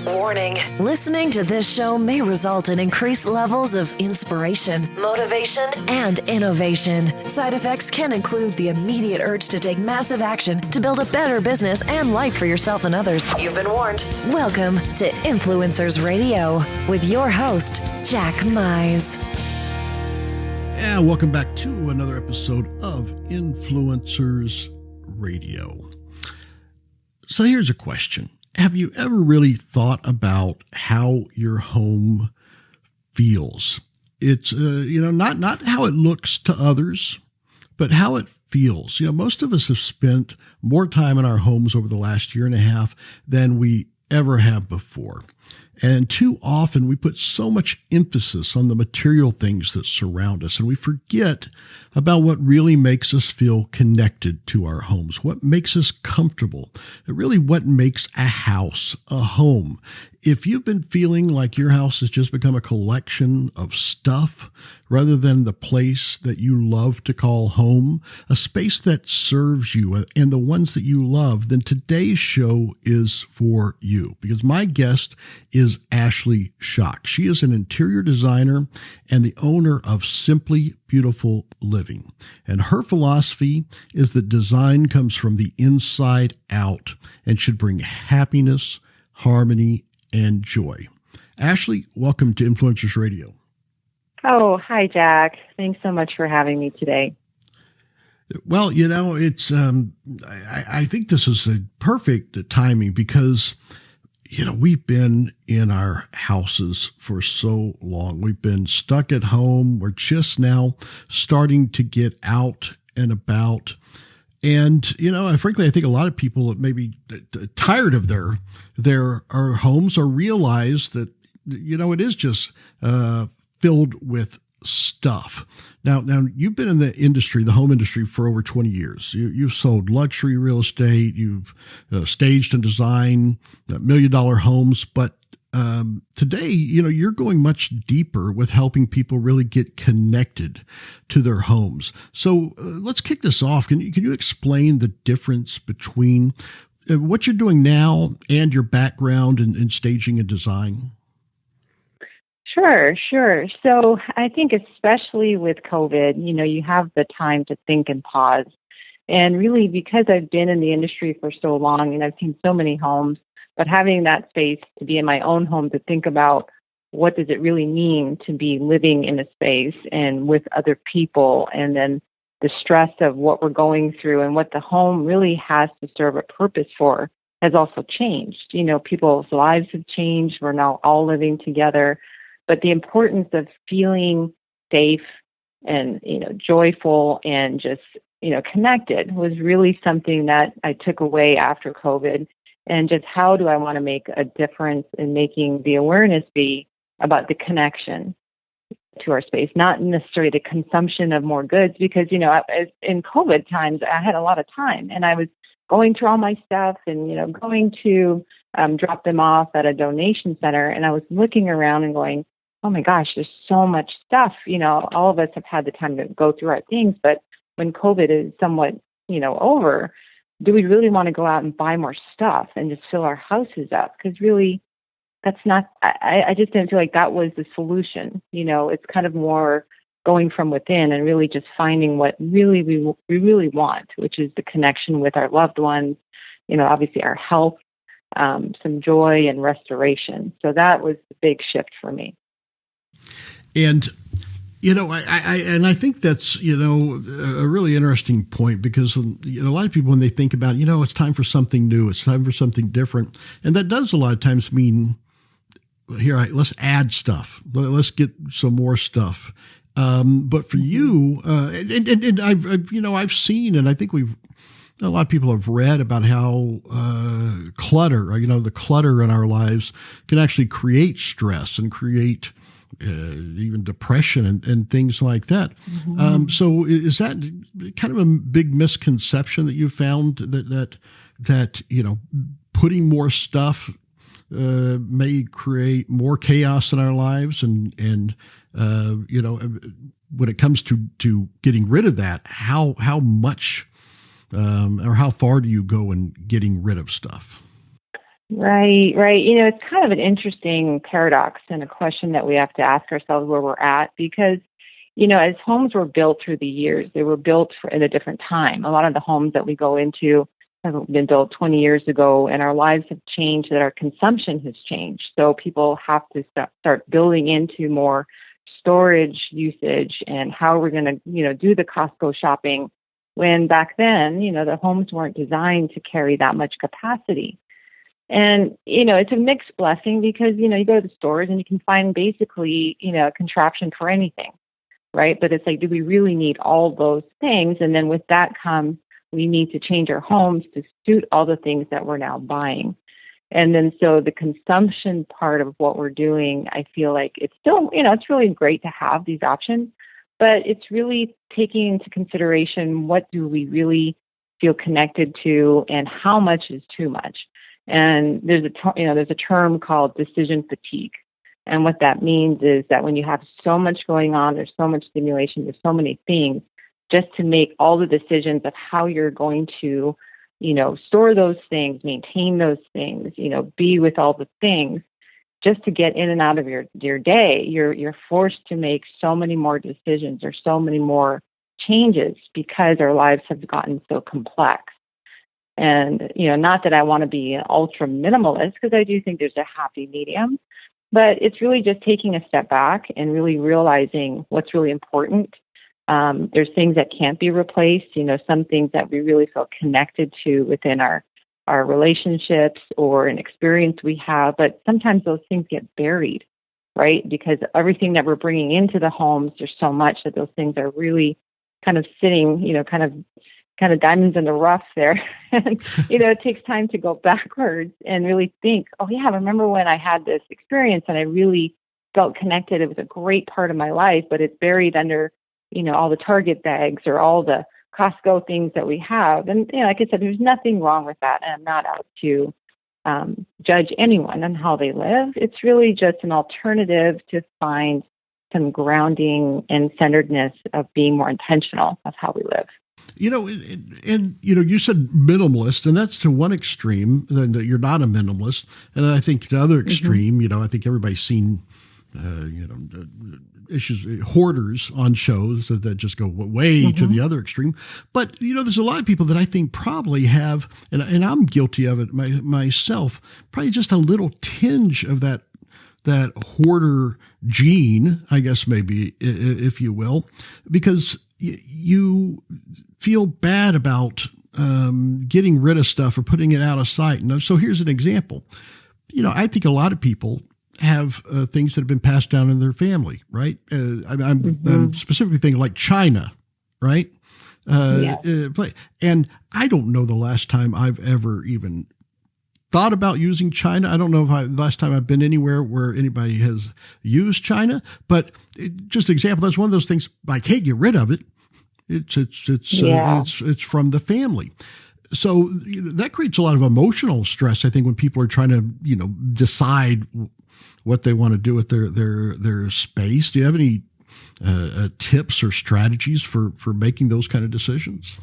Warning. Listening to this show may result in increased levels of inspiration, motivation, and innovation. Side effects can include the immediate urge to take massive action to build a better business and life for yourself and others. You've been warned. Welcome to Influencers Radio with your host, Jack Mize. And welcome back to another episode of Influencers Radio. So here's a question. Have you ever really thought about how your home feels? It's, not how it looks to others, but how it feels. Most of us have spent more time in our homes over the last year and a half than we ever have before. And too often we put so much emphasis on the material things that surround us, and we forget about what really makes us feel connected to our homes, what makes us comfortable, and really what makes a house a home. If you've been feeling like your house has just become a collection of stuff rather than the place that you love to call home, a space that serves you and the ones that you love, then today's show is for you. Because my guest is Ashley Schock. She is an interior designer and the owner of Simply Beautiful Living. And her philosophy is that design comes from the inside out and should bring happiness, harmony, and joy. Ashley, welcome to Influencers Radio. Oh, hi, Jack. Thanks so much for having me today. Well, it's, I think this is a perfect timing because, we've been in our houses for so long. We've been stuck at home. We're just now starting to get out and about. And, frankly, I think a lot of people may be tired of their homes or realize that, it is just filled with stuff. Now you've been in the industry, the home industry, for over 20 years. You've sold luxury real estate. You've staged and designed $1 million homes. But today, you're going much deeper with helping people really get connected to their homes. So let's kick this off. Can you explain the difference between what you're doing now and your background in staging and design? Sure. So I think especially with COVID, you have the time to think and pause. And really, because I've been in the industry for so long and I've seen so many homes, but having that space to be in my own home to think about what does it really mean to be living in a space and with other people, and then the stress of what we're going through and what the home really has to serve a purpose for has also changed. People's lives have changed. We're now all living together. But the importance of feeling safe and, joyful and just, connected was really something that I took away after COVID. And just how do I want to make a difference in making the awareness be about the connection to our space, not necessarily the consumption of more goods, because, in COVID times, I had a lot of time and I was going through all my stuff and, going to drop them off at a donation center. And I was looking around and going, oh my gosh, there's so much stuff. All of us have had the time to go through our things, but when COVID is somewhat, over, do we really want to go out and buy more stuff and just fill our houses up? Because really, that's not, I just didn't feel like that was the solution. It's kind of more going from within and really just finding what really we really want, which is the connection with our loved ones, obviously our health, some joy and restoration. So that was the big shift for me. And, I think that's, a really interesting point because, a lot of people, when they think about, it's time for something new, it's time for something different. And that does a lot of times mean, let's add stuff. Let's get some more stuff. But for you, and I've seen, and I think a lot of people have read about how clutter, the clutter in our lives can actually create stress and create even depression and things like that. Mm-hmm. So is that kind of a big misconception that you found that putting more stuff may create more chaos in our lives and when it comes to getting rid of that, how much or how far do you go in getting rid of stuff? Right, right. It's kind of an interesting paradox and a question that we have to ask ourselves where we're at because, as homes were built through the years, they were built at a different time. A lot of the homes that we go into have been built 20 years ago, and our lives have changed, that our consumption has changed. So people have to start building into more storage usage and how we're going to, do the Costco shopping when back then, the homes weren't designed to carry that much capacity. And, it's a mixed blessing because, you go to the stores and you can find basically, a contraption for anything, right? But it's like, do we really need all those things? And then with that comes, we need to change our homes to suit all the things that we're now buying. And then so the consumption part of what we're doing, I feel like it's still, it's really great to have these options, but it's really taking into consideration what do we really feel connected to and how much is too much. And there's a term called decision fatigue. And what that means is that when you have so much going on, there's so much stimulation, there's so many things, just to make all the decisions of how you're going to, store those things, maintain those things, be with all the things, just to get in and out of your day, you're forced to make so many more decisions or so many more changes because our lives have gotten so complex. And, not that I want to be an ultra minimalist, because I do think there's a happy medium, but it's really just taking a step back and really realizing what's really important. There's things that can't be replaced, some things that we really feel connected to within our relationships or an experience we have, but sometimes those things get buried, right? Because everything that we're bringing into the homes, there's so much that those things are really kind of sitting, kind of diamonds in the rough there. And, it takes time to go backwards and really think, oh yeah, I remember when I had this experience and I really felt connected. It was a great part of my life, but it's buried under, all the Target bags or all the Costco things that we have. And, like I said, there's nothing wrong with that. And I'm not out to judge anyone on how they live. It's really just an alternative to find some grounding and centeredness of being more intentional of how we live. You said minimalist, and that's to one extreme, then you're not a minimalist. And I think the other extreme, I think everybody's seen, issues, hoarders on shows that just go way to the other extreme. But, there's a lot of people that I think probably have, and I'm guilty of it myself, probably just a little tinge of that hoarder gene, I guess, maybe, if you will, because you feel bad about getting rid of stuff or putting it out of sight. And so here's an example. I think a lot of people have things that have been passed down in their family, right? I'm specifically thinking like China, right? And I don't know the last time I've ever even thought about using China. I don't know if last time I've been anywhere where anybody has used China, but just example, that's one of those things I can't get rid of it. It's from the family. So that creates a lot of emotional stress, I think, when people are trying to, decide what they want to do with their space. Do you have any tips or strategies for making those kind of decisions?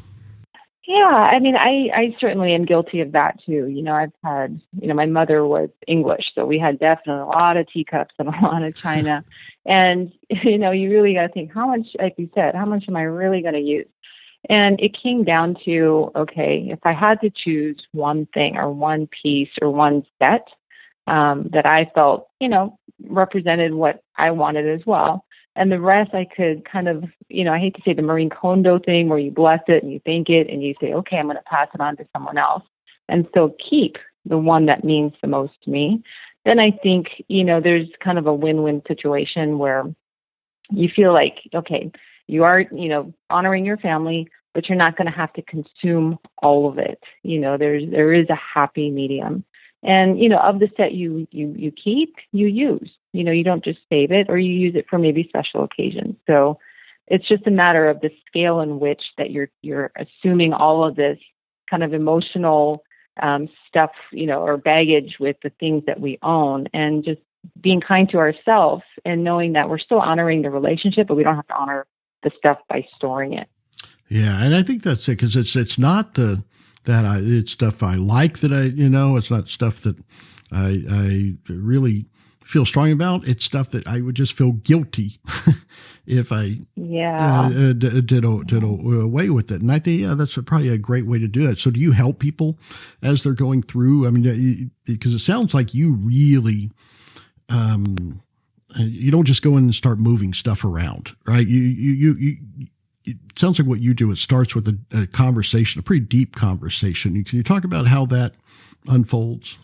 Yeah, I mean, I certainly am guilty of that too. I've had, my mother was English, so we had definitely a lot of teacups and a lot of china. And, you really got to think how much, like you said, how much am I really going to use? And it came down to, okay, if I had to choose one thing or one piece or one set that I felt, represented what I wanted as well. And the rest I could kind of, I hate to say the Marie Kondo thing where you bless it and you thank it and you say, okay, I'm going to pass it on to someone else and still keep the one that means the most to me. Then I think, there's kind of a win-win situation where you feel like, okay, you are, honoring your family, but you're not going to have to consume all of it. There is a happy medium. And, of the set you keep, you use. You don't just save it or you use it for maybe special occasions. So it's just a matter of the scale in which that you're assuming all of this kind of emotional stuff, or baggage with the things that we own, and just being kind to ourselves and knowing that we're still honoring the relationship, but we don't have to honor the stuff by storing it. Yeah, and I think that's it, because it's not the it's stuff I like that it's not stuff that I really feel strong about. It's stuff that I would just feel guilty if I did away with it. And I think that's probably a great way to do it. So do you help people as they're going through? I mean, because it sounds like you really you don't just go in and start moving stuff around, right? You it sounds like what you do, it starts with a conversation, a pretty deep conversation. Can you talk about how that unfolds?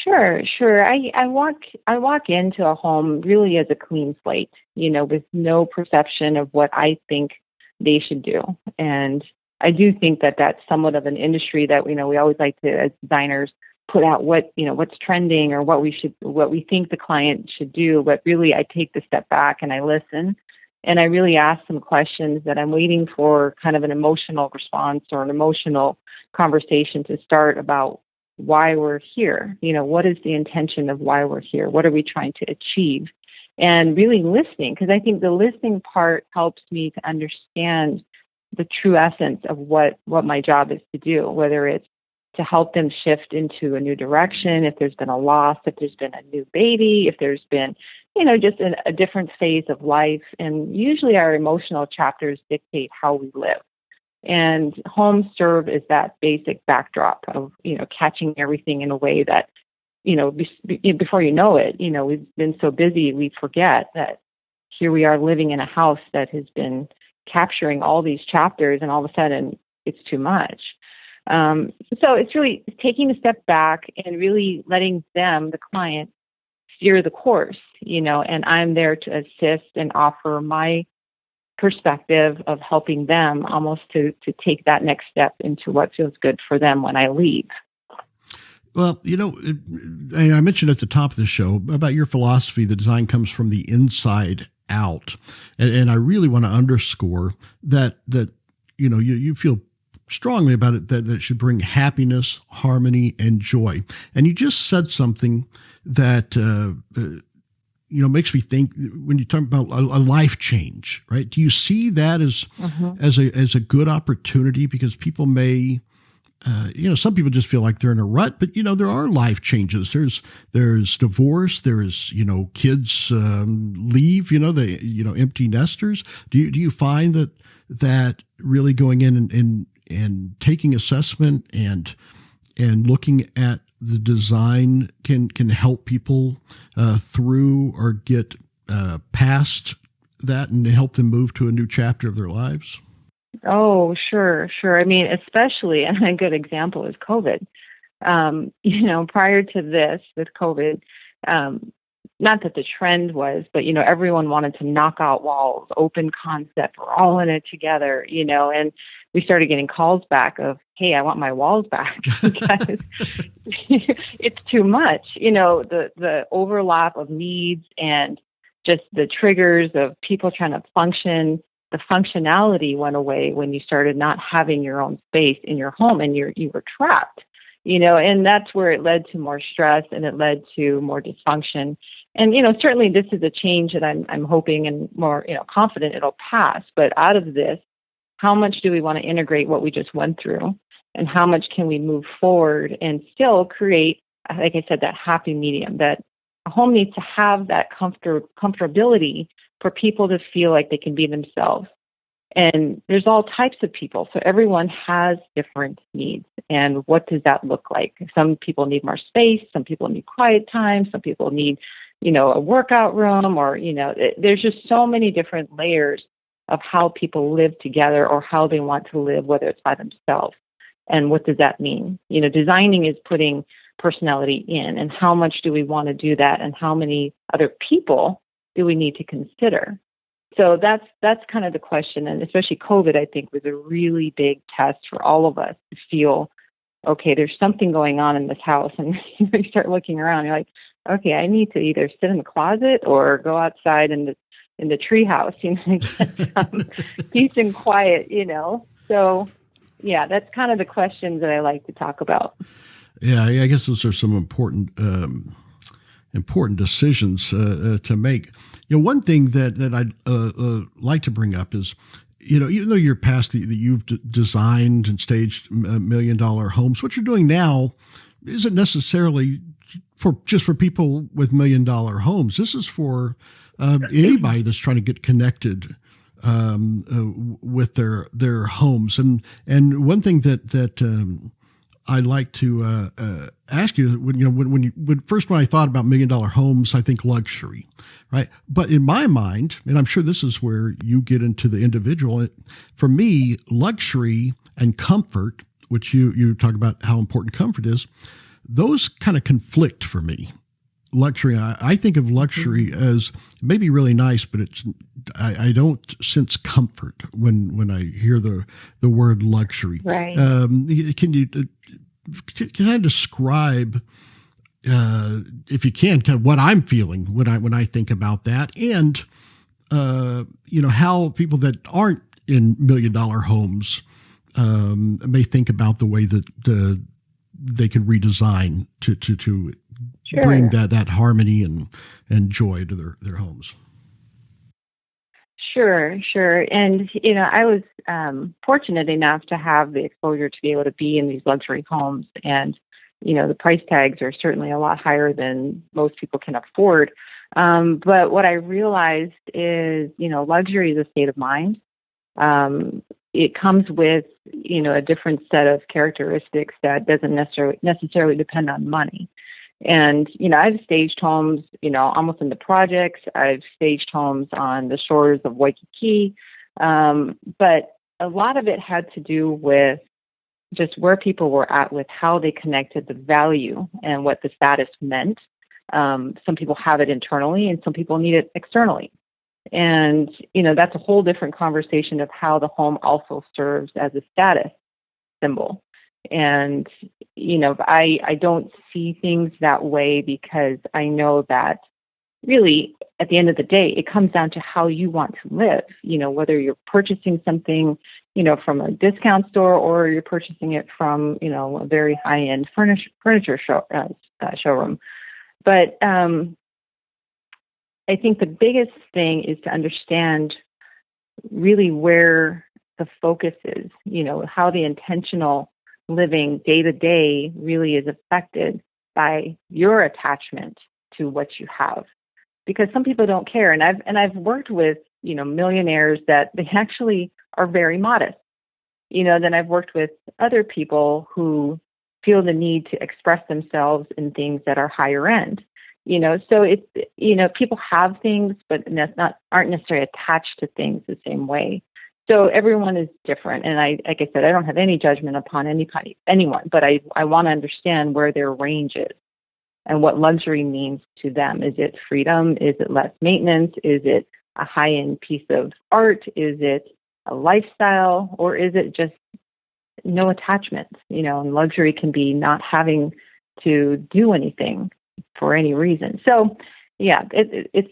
Sure. I walk into a home really as a clean slate, with no perception of what I think they should do. And I do think that that's somewhat of an industry that, we always like to, as designers, put out what's trending or what we think the client should do. But really, I take the step back and I listen. And I really ask some questions that I'm waiting for kind of an emotional response or an emotional conversation to start about why we're here. What is the intention of why we're here? What are we trying to achieve? And really listening, because I think the listening part helps me to understand the true essence of what my job is to do, whether it's to help them shift into a new direction, if there's been a loss, if there's been a new baby, if there's been, just a different phase of life. And usually our emotional chapters dictate how we live. And homes serve as that basic backdrop of, catching everything in a way that, before you know it, we've been so busy, we forget that here we are living in a house that has been capturing all these chapters, and all of a sudden it's too much. So it's really taking a step back and really letting them, the client, steer the course, and I'm there to assist and offer my perspective of helping them almost to take that next step into what feels good for them when I leave. Well, I mentioned at the top of the show about your philosophy, the design comes from the inside out. And I really want to underscore that you feel strongly about it, that it should bring happiness, harmony, and joy. And you just said something that, makes me think when you talk about a life change, right? Do you see that as a good opportunity? Because people may, some people just feel like they're in a rut, but there are life changes. There's divorce. There's kids leave. Empty nesters. Do you find that really going in and taking assessment and looking at the design can help people through or get past that and help them move to a new chapter of their lives? Oh, sure. I mean, especially, and a good example is COVID. Prior to this, with COVID, not that the trend was, but, everyone wanted to knock out walls, open concept, we're all in it together, and we started getting calls back of, hey, I want my walls back because it's too much, the overlap of needs and just the triggers of people trying to function. The functionality went away when you started not having your own space in your home and you were trapped, and that's where it led to more stress and it led to more dysfunction. And, certainly this is a change that I'm hoping and more, confident it'll pass. But out of this, how much do we want to integrate what we just went through? And how much can we move forward and still create, like I said, that happy medium, that a home needs to have that comfortability for people to feel like they can be themselves. And there's all types of people. So everyone has different needs. And what does that look like? Some people need more space. Some people need quiet time. Some people need, a workout room, or, there's just so many different layers of how people live together or how they want to live, whether it's by themselves. And what does that mean? Designing is putting personality in, and how much do we want to do that? And how many other people do we need to consider? So that's kind of the question. And especially COVID, I think, was a really big test for all of us to feel, okay, there's something going on in this house. And you start looking around, you're like, okay, I need to either sit in the closet or go outside in the tree house, and get some peace and quiet, So yeah, that's kind of the questions that I like to talk about. Yeah, I guess those are some important decisions to make. One thing that I'd like to bring up is even though you're past that you've designed and staged $1 million homes, what you're doing now isn't necessarily for people with $1 million homes. This is for anybody that's trying to get connected with their homes. And one thing that I'd like to ask you, when I thought about $1 million homes, I think luxury, right? But in my mind, and I'm sure this is where you get into the individual, for me, luxury and comfort, which you talk about how important comfort is, those kind of conflict for me. Luxury, I think of luxury as maybe really nice, but I don't sense comfort when I hear the word luxury. Right. Can I describe, if you can, kind of what I'm feeling when I think about that, and how people that aren't in $1 million homes may think about the way that they can redesign to Sure. bring that harmony and joy to their homes. Sure. And, I was fortunate enough to have the exposure to be able to be in these luxury homes. And, the price tags are certainly a lot higher than most people can afford. But what I realized is, luxury is a state of mind. It comes with, a different set of characteristics that doesn't necessarily depend on money. And, I've staged homes, almost in the projects. I've staged homes on the shores of Waikiki. But a lot of it had to do with just where people were at with how they connected the value and what the status meant. Some people have it internally and some people need it externally. And, that's a whole different conversation of how the home also serves as a status symbol. And, I don't see things that way because I know that really at the end of the day, it comes down to how you want to live, whether you're purchasing something, from a discount store or you're purchasing it from, a very high-end furniture showroom. But I think the biggest thing is to understand really where the focus is, how the intentional living day to day really is affected by your attachment to what you have, because some people don't care. And I've worked with, millionaires that they actually are very modest, then I've worked with other people who feel the need to express themselves in things that are higher end, so it's, people have things, but aren't necessarily attached to things the same way. So everyone is different. And like I said, I don't have any judgment upon anyone, but I want to understand where their range is and what luxury means to them. Is it freedom? Is it less maintenance? Is it a high-end piece of art? Is it a lifestyle? Or is it just no attachment? And luxury can be not having to do anything for any reason. So yeah, it's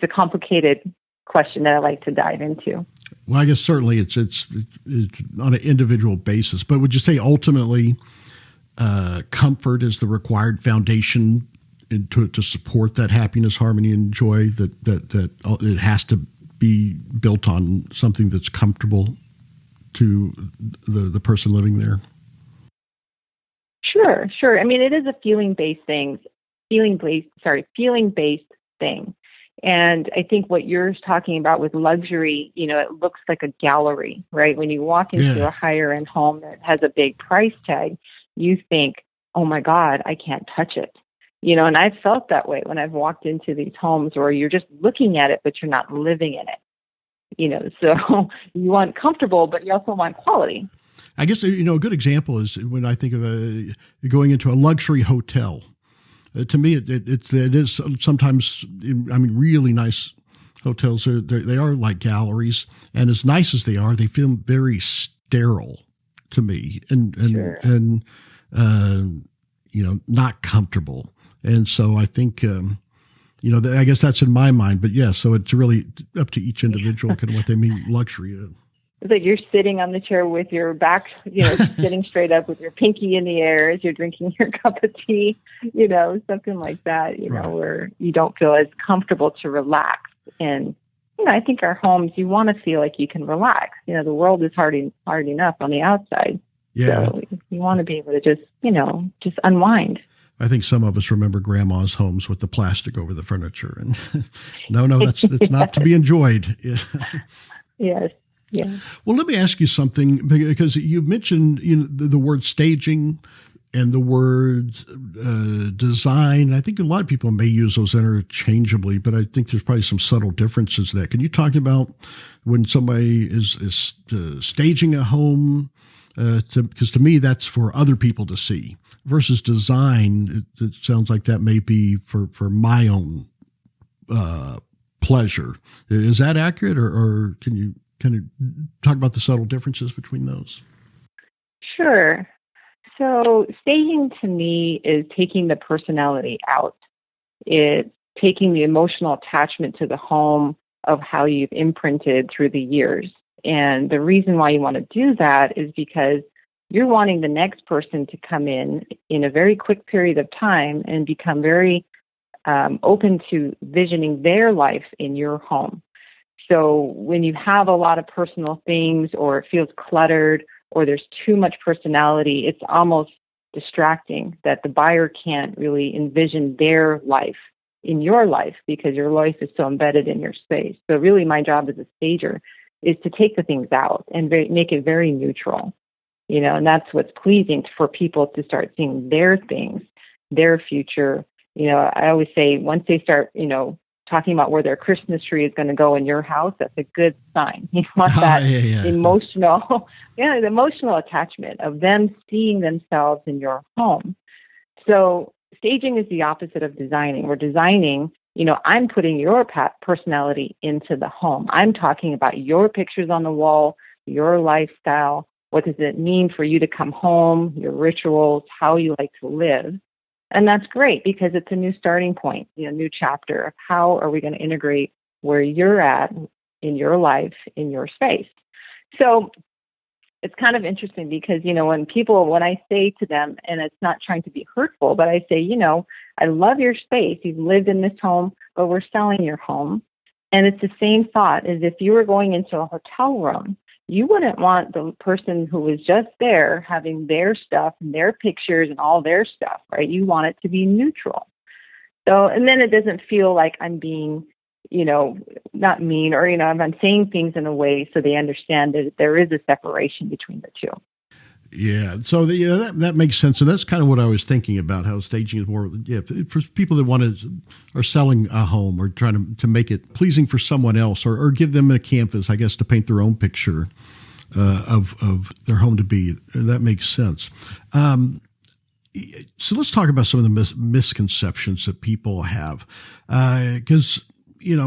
a complicated question that I like to dive into. Well, I guess certainly it's on an individual basis, but would you say ultimately comfort is the required foundation to support that happiness, harmony, and joy, that it has to be built on something that's comfortable to the person living there? Sure. I mean, it is a feeling-based thing. And I think what you're talking about with luxury, it looks like a gallery, right? When you walk into a higher end home that has a big price tag, you think, oh my God, I can't touch it. And I've felt that way when I've walked into these homes where you're just looking at it, but you're not living in it. So you want comfortable, but you also want quality. I guess, a good example is when I think of going into a luxury hotel. To me, it is sometimes, really nice hotels. They are like galleries, and as nice as they are, they feel very sterile to me, and not comfortable. And so I think, I guess that's in my mind. But yeah, so it's really up to each individual kind of what they mean luxury is. It's like you're sitting on the chair with your back, sitting straight up with your pinky in the air as you're drinking your cup of tea, something like that, right. Where you don't feel as comfortable to relax and, I think our homes, you want to feel like you can relax. The world is hard enough on the outside. Yeah. So you want to be able to just unwind. I think some of us remember grandma's homes with the plastic over the furniture, and no, that's not to be enjoyed. Yes. Yeah. Well, let me ask you something, because you mentioned the word staging and the word design. I think a lot of people may use those interchangeably, but I think there's probably some subtle differences there. Can you talk about when somebody is staging a home? Because to me, that's for other people to see, versus design. It sounds like that may be for my own pleasure. Is that accurate, or can you talk about the subtle differences between those? Sure. So staging to me is taking the personality out. It's taking the emotional attachment to the home of how you've imprinted through the years. And the reason why you want to do that is because you're wanting the next person to come in a very quick period of time and become very open to visioning their life in your home. So when you have a lot of personal things, or it feels cluttered, or there's too much personality, it's almost distracting that the buyer can't really envision their life in your life, because your life is so embedded in your space. So really my job as a stager is to take the things out and make it very neutral, and that's what's pleasing for people to start seeing their things, their future. I always say once they start, talking about where their Christmas tree is going to go in your house, that's a good sign. You want that emotional, the emotional attachment of them seeing themselves in your home. So staging is the opposite of designing. We're designing, I'm putting your personality into the home. I'm talking about your pictures on the wall, your lifestyle. What does it mean for you to come home, your rituals, how you like to live? And that's great, because it's a new starting point, a new chapter of how are we going to integrate where you're at in your life, in your space. So it's kind of interesting because, when I say to them, and it's not trying to be hurtful, but I say, I love your space. You've lived in this home, but we're selling your home. And it's the same thought as if you were going into a hotel room. You wouldn't want the person who was just there having their stuff and their pictures and all their stuff, right? You want it to be neutral. So, and then it doesn't feel like I'm being, not mean, or, I'm saying things in a way so they understand that there is a separation between the two. Yeah. So that makes sense. And that's kind of what I was thinking about, how staging is more, for people that are selling a home or trying to make it pleasing for someone else, or give them a canvas, I guess, to paint their own picture of their home to be. That makes sense. So let's talk about some of the misconceptions that people have. Because,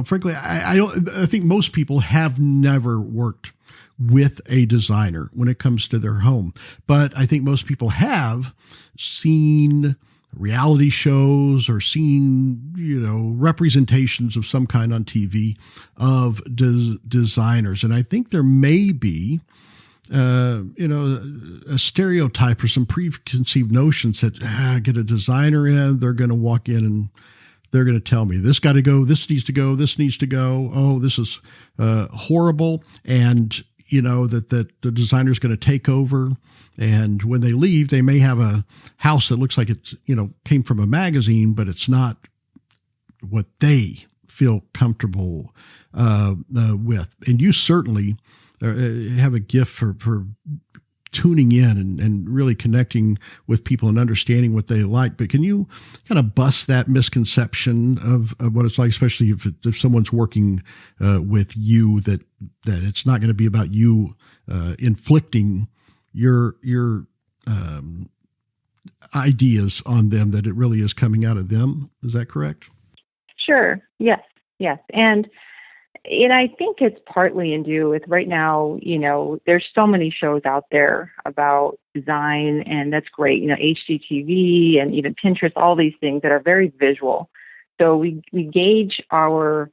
frankly, I think most people have never worked with a designer when it comes to their home. But I think most people have seen reality shows or seen, representations of some kind on TV of designers. And I think there may be, a stereotype or some preconceived notions that get a designer in, they're going to walk in and they're going to tell me this got to go, this needs to go, this needs to go. Oh, this is horrible. And that the designer's going to take over. And when they leave, they may have a house that looks like it's, came from a magazine, but it's not what they feel comfortable with. And you certainly have a gift for tuning in and really connecting with people and understanding what they like. But can you kind of bust that misconception of what it's like, especially if someone's working with you, that it's not going to be about you inflicting your ideas on them, that it really is coming out of them? Is that correct? Sure. Yes. And I think it's partly in due with right now, there's so many shows out there about design, and that's great. HGTV and even Pinterest, all these things that are very visual. So we gauge our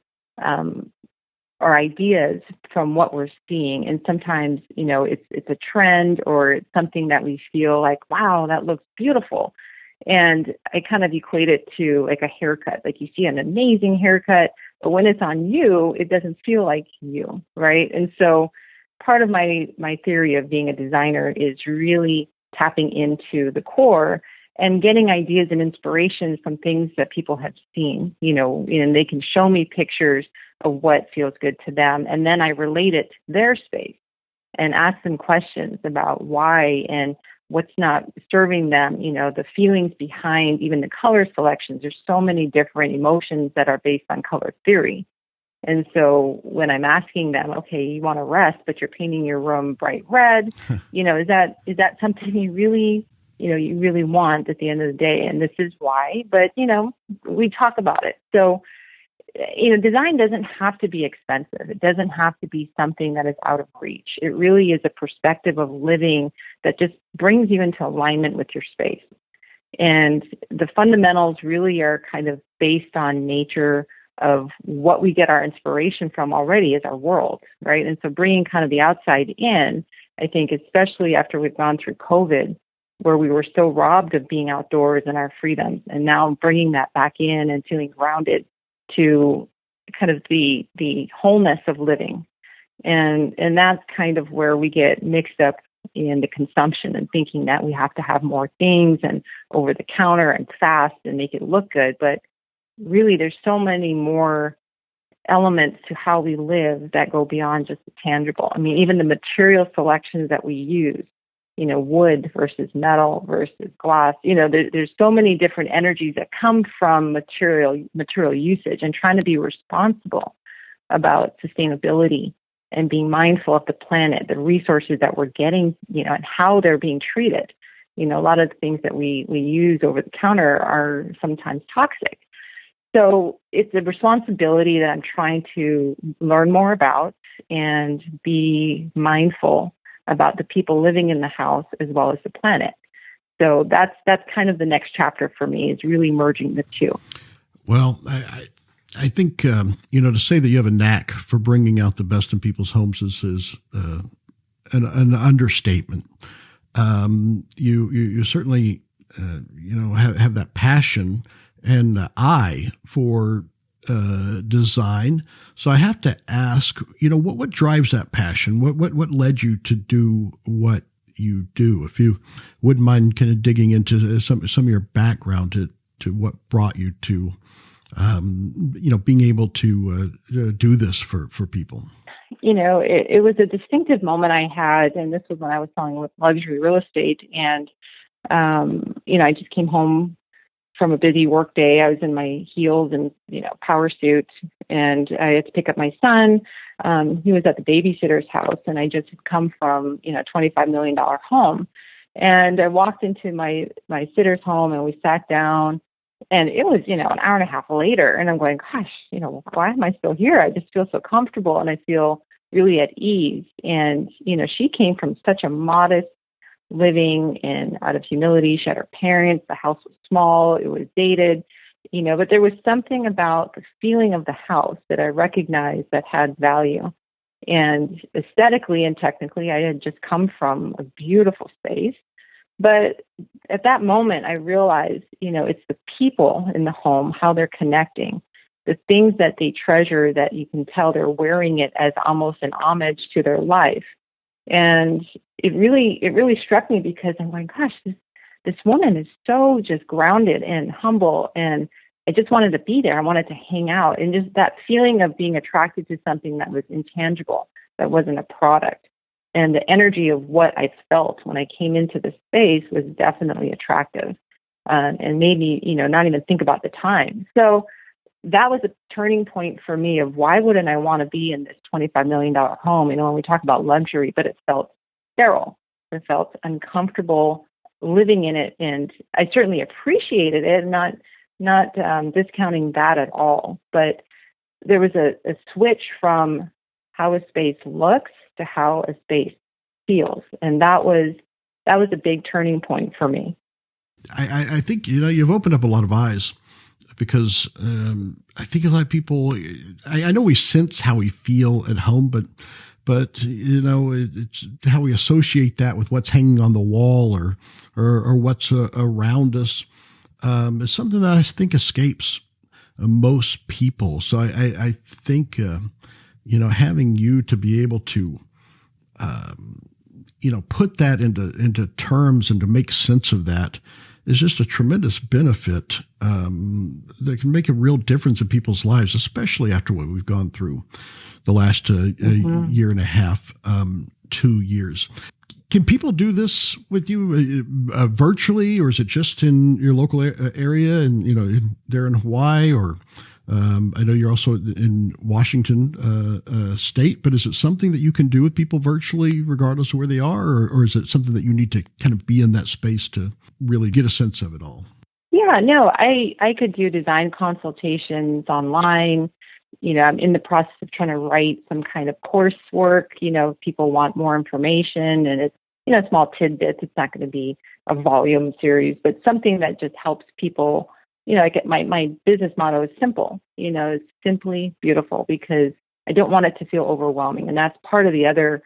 ideas from what we're seeing. And sometimes, it's a trend, or it's something that we feel like, wow, that looks beautiful. And I kind of equate it to like a haircut. Like you see an amazing haircut, but when it's on you, it doesn't feel like you, right? And so part of my theory of being a designer is really tapping into the core and getting ideas and inspiration from things that people have seen, and they can show me pictures of what feels good to them. And then I relate it to their space and ask them questions about why and what's not serving them, the feelings behind even the color selections. There's so many different emotions that are based on color theory. And so when I'm asking them, okay, you want to rest, but you're painting your room bright red, is that something you really want at the end of the day? And this is why, but, we talk about it. So, design doesn't have to be expensive. It doesn't have to be something that is out of reach. It really is a perspective of living that just brings you into alignment with your space. And the fundamentals really are kind of based on nature of what we get our inspiration from already is our world, right? And so bringing kind of the outside in, I think, especially after we've gone through COVID, where we were so robbed of being outdoors and our freedoms, and now bringing that back in and feeling grounded to kind of the wholeness of living. And that's kind of where we get mixed up in the consumption and thinking that we have to have more things and over the counter and fast and make it look good. But really, there's so many more elements to how we live that go beyond just the tangible. I mean, even the material selections that we use, wood versus metal versus glass, there's so many different energies that come from material usage, and trying to be responsible about sustainability and being mindful of the planet, the resources that we're getting, and how they're being treated. A lot of the things that we use over the counter are sometimes toxic. So it's a responsibility that I'm trying to learn more about and be mindful about the people living in the house as well as the planet. So that's kind of the next chapter for me, is really merging the two. Well, I think, to say that you have a knack for bringing out the best in people's homes is an understatement. You certainly, have that passion and eye for design. So I have to ask, what drives that passion? What led you to do what you do? If you wouldn't mind kind of digging into some of your background to what brought you to, being able to do this for people. It was a distinctive moment I had, and this was when I was selling with luxury real estate. And, I just came home from a busy work day. I was in my heels and, power suit, and I had to pick up my son. He was at the babysitter's house, and I just had come from, $25 million home. And I walked into my sitter's home, and we sat down, and it was, an hour and a half later, and I'm going, gosh, why am I still here? I just feel so comfortable, and I feel really at ease. And, she came from such a modest living, and out of humility, she had her parents. The house was small, it was dated, but there was something about the feeling of the house that I recognized that had value. And aesthetically and technically, I had just come from a beautiful space. But at that moment, I realized, it's the people in the home, how they're connecting, the things that they treasure, that you can tell they're wearing it as almost an homage to their life. And it really struck me, because I'm like, gosh, this woman is so just grounded and humble, and I just wanted to be there. I wanted to hang out, and just that feeling of being attracted to something that was intangible, that wasn't a product. And the energy of what I felt when I came into the space was definitely attractive, and made me, not even think about the time. So that was a turning point for me of why wouldn't I want to be in this $25 million home? When we talk about luxury, but it felt sterile. It felt uncomfortable living in it. And I certainly appreciated it, not discounting that at all. But there was a switch from how a space looks to how a space feels. And that was a big turning point for me. I think, you've opened up a lot of eyes, because I think a lot of people, I know we sense how we feel at home, but it's how we associate that with what's hanging on the wall or what's around us. is something that I think escapes most people. So I think, having you to be able to, put that into terms and to make sense of that is just a tremendous benefit that can make a real difference in people's lives, especially after what we've gone through the last year and a half, 2 years. Can people do this with you virtually, or is it just in your local area and, there in Hawaii, or I know you're also in Washington state, but is it something that you can do with people virtually regardless of where they are, or is it something that you need to kind of be in that space to really get a sense of it all? Yeah, no, I could do design consultations online. I'm in the process of trying to write some kind of coursework. If people want more information, and it's, small tidbits. It's not going to be a volume series, but something that just helps people. My business motto is simple. It's simply beautiful, because I don't want it to feel overwhelming. And that's part of the other,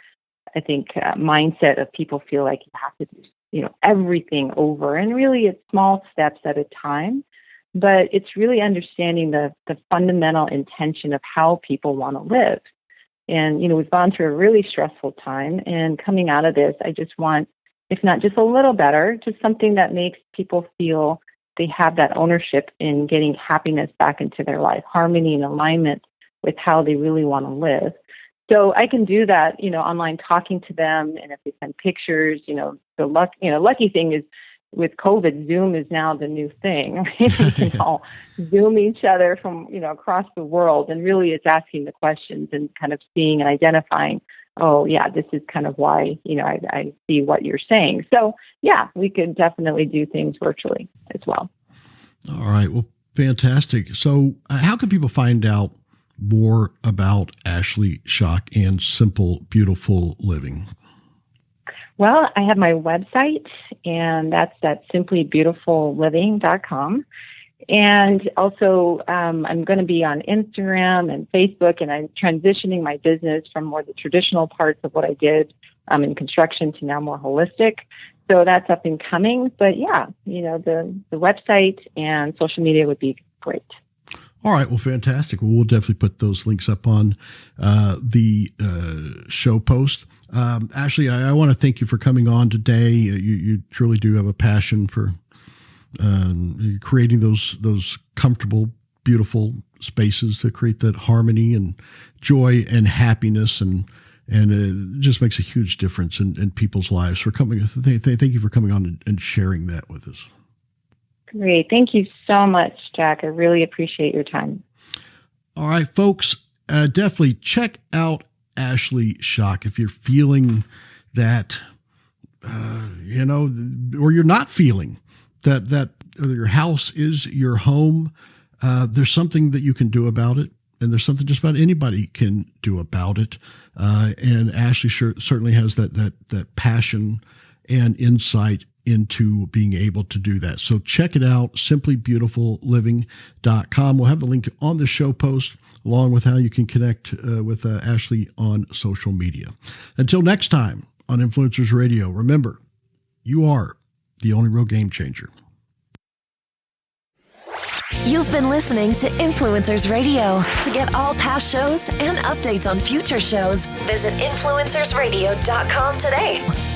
I think, mindset of people feel like you have to do, everything over. And really, it's small steps at a time. But it's really understanding the fundamental intention of how people want to live. And, we've gone through a really stressful time. And coming out of this, I just want, if not just a little better, just something that makes people feel they have that ownership in getting happiness back into their life, harmony and alignment with how they really want to live. So I can do that, online, talking to them. And if they send pictures, the lucky thing is, with COVID, Zoom is now the new thing. Right? We can all Zoom each other from, across the world. And really it's asking the questions and kind of seeing and identifying, oh, yeah, this is kind of why, I see what you're saying. So, yeah, we could definitely do things virtually as well. All right. Well, fantastic. So how can people find out more about Ashley Schock and Simple, Beautiful Living? Well, I have my website, and that's at simplybeautifulliving.com. And also, I'm going to be on Instagram and Facebook, and I'm transitioning my business from more the traditional parts of what I did in construction to now more holistic. So that's up and coming. But yeah, the website and social media would be great. All right. Well, fantastic. Well, we'll definitely put those links up on the show post. Ashley, I want to thank you for coming on today. You truly do have a passion for creating those comfortable, beautiful spaces to create that harmony and joy and happiness, and it just makes a huge difference in people's lives. Thank you for coming on and sharing that with us. Great. Thank you so much, Jack. I really appreciate your time. All right, folks, definitely check out Ashley Schock if you're feeling that, or you're not feeling that your house is your home. There's something that you can do about it, and there's something just about anybody can do about it. And Ashley certainly has that passion and insight into being able to do that. So check it out, simplybeautifulliving.com. We'll have the link on the show post, along with how you can connect with Ashley on social media. Until next time on Influencers Radio, remember, you are the only real game changer. You've been listening to Influencers Radio. To get all past shows and updates on future shows, visit influencersradio.com today.